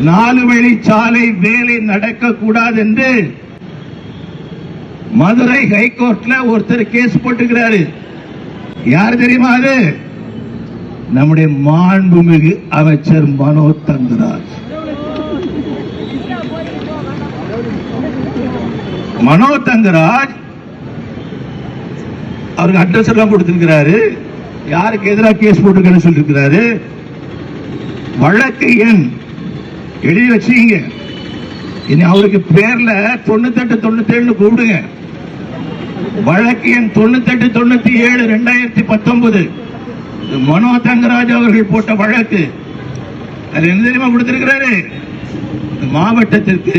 நாலு வழிச்சாலை வேலை நடக்கக்கூடாது என்று மதுரை ஹைகோர்ட்ல ஒருத்தர் கேஸ் போட்டுக்கிறாரு. யார் தெரியுமா? அது நம்முடைய மாண்புமிகு அமைச்சர் மனோ தங்கராஜ். மனோ தங்கராஜ் அவருக்கு அட்ரஸ் எல்லாம் கொடுத்திருக்கிறாரு. யாருக்கு எதிராக கேஸ் போட்டிருக்கேன்னு சொல்லிருக்கிறாரு. வழக்கு எண் எழுதி வச்சீங்க. இனி அவருக்கு பேர்ல 9897 கூப்பிடுங்க. வழக்கு எண் 9897 2019 மனோ தங்கராஜ் அவர்கள் போட்ட வழக்கு. அது என்ன தெரியுமா கொடுத்திருக்கிறாரு? மாவட்டத்திற்கு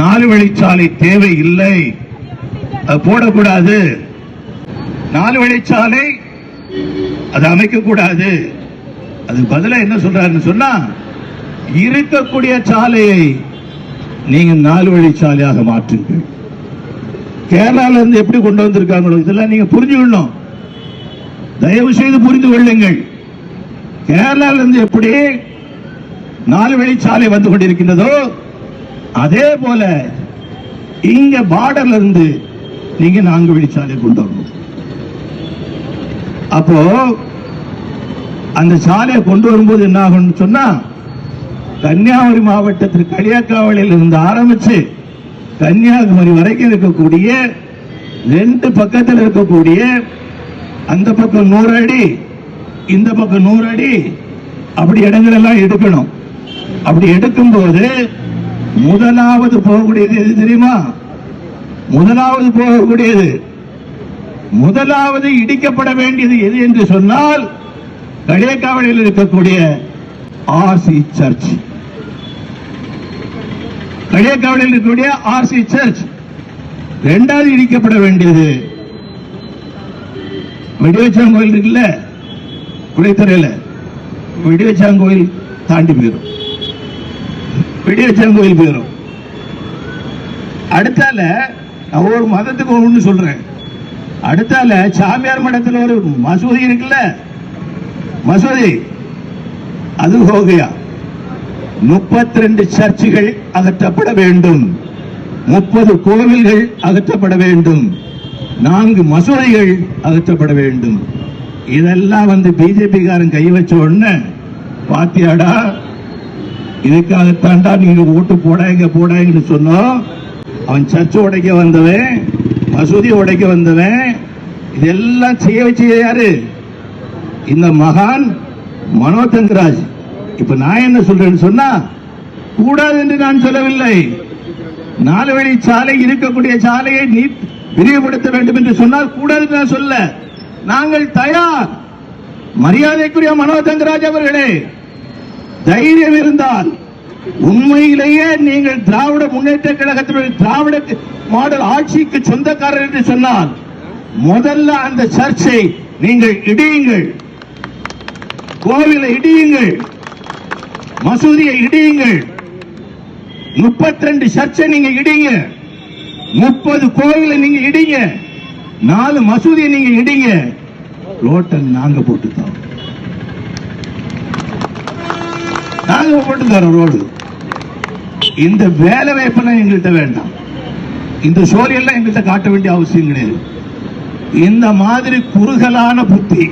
4 வழிச்சாலை தேவை இல்லை, அது போடக்கூடாது. 4 வழிச்சாலை அது அமைக்க கூடாது. அது பதிலா என்ன சொல்றாருன்னு சொன்னா, இருக்கக்கூடிய சாலையை நீங்க 4 வழிச்சாலையாக மாற்றுங்கள். கேரளால இருந்து எப்படி கொண்டு வந்திருக்காங்களோ இதெல்லாம் நீங்க புரிஞ்சுக்கணும். தயவு செய்து புரிந்து கொள்ளுங்கள். கேரளால இருந்து எப்படி 4 வழிச்சாலை வந்து கொண்டிருக்கின்றதோ அதே போல இங்க பார்டர்ல இருந்து நீங்க 4 வழிச்சாலை கொண்டு வரணும். அப்போ அந்த சாலையை கொண்டு வரும்போது என்ன ஆகும் சொன்னா, கன்னியாகுமரி மாவட்டத்தில் களியாக்காவளியில் இருந்து ஆரம்பிச்சு கன்னியாகுமரி வரைக்கும் இருக்கக்கூடிய 2 பக்கத்தில் இருக்கக்கூடிய அந்த பக்கம் 100 அடி இந்த பக்கம் 100 அடி அப்படி இடங்கள் எல்லாம் எடுக்கணும். அப்படி எடுக்கும் போது முதலாவது போகக்கூடியது எது தெரியுமா? முதலாவது இடிக்கப்பட வேண்டியது எது என்று சொன்னால் களியாக்காவளியில் இருக்கக்கூடிய ஆர்சி சர்ச். களியாக்காவளியில் இருக்கக்கூடிய ஆர்சி சர்ச். இரண்டாவது இடிக்கப்பட வேண்டியது வெடிவச்சாங்கோயில் இருக்குல்ல, குடைத்துறையில வெடிவச்சாங்கோயில் தாண்டி போயிடும். வெடிவச்சாங்கோயில் போயிடும். அடுத்தால ஒரு மதத்துக்கு ஒண்ணு சொல்றேன். அடுத்தால சாமியார் மடத்தில் ஒரு மசூதி இருக்குல்ல, மசூதி அது ஹோகையா. 32 சர்ச்சுகள் அகற்றப்பட வேண்டும், 30 கோவில்கள் அகற்றப்பட வேண்டும், 4 மசூதிகள் அகற்றப்பட வேண்டும். இதெல்லாம் வந்து பிஜேபி காரன் கை வச்ச உடனே பாத்தியாடா, இதுக்காகத்தாண்டா நீங்க ஓட்டு போடாங்கன்னு சொன்னோம். அவன் சர்ச்சை உடைக்க வந்தவன், மசூதி உடைக்க வந்தவன், இதெல்லாம் செய்ய வச்சு யாரு? இந்த மகான் மனோ தங்கராஜ். இப்ப நான் என்ன சொல்றேன்னு சொன்னா, கூடாது என்று நான் சொல்லவில்லை. 4 வழி சாலை இருக்கக்கூடிய சாலையை நீ விரிவுபடுத்த வேண்டும் என்று சொன்னால் கூடாது நான் சொல்ல. நாங்கள் தயார். மரியாதைக்குரிய மனோ தங்கராஜ் அவர்களே, தைரியம் இருந்தால் உண்மையிலேயே நீங்கள் திராவிட முன்னேற்ற கழகத்தினுடைய திராவிட மாடல் ஆட்சிக்கு சொந்தக்காரர் என்று சொன்னால் முதல்ல அந்த சர்ச்சை நீங்கள் இடியுங்கள், கோவிலை இடியுங்கள், மசூதியை இடியுங்கள், 32 சர்ச்சை நீங்க இடிங்க, 30 கோவிலை நீங்க இடிங்க, 4 மசூதியை நீங்க இடிங்க. ரோட்டன் நாங்க போட்டு தரோம், நாங்க போட்டு தரோம் ரோடு. இந்த வேலை வாய்ப்பெல்லாம் எங்கள்கிட்ட வேண்டாம். இந்த சோரியெல்லாம் எங்கள்கிட்ட காட்ட வேண்டிய அவசியம் கிடையாது. இந்த மாதிரி குறுகலான புத்தி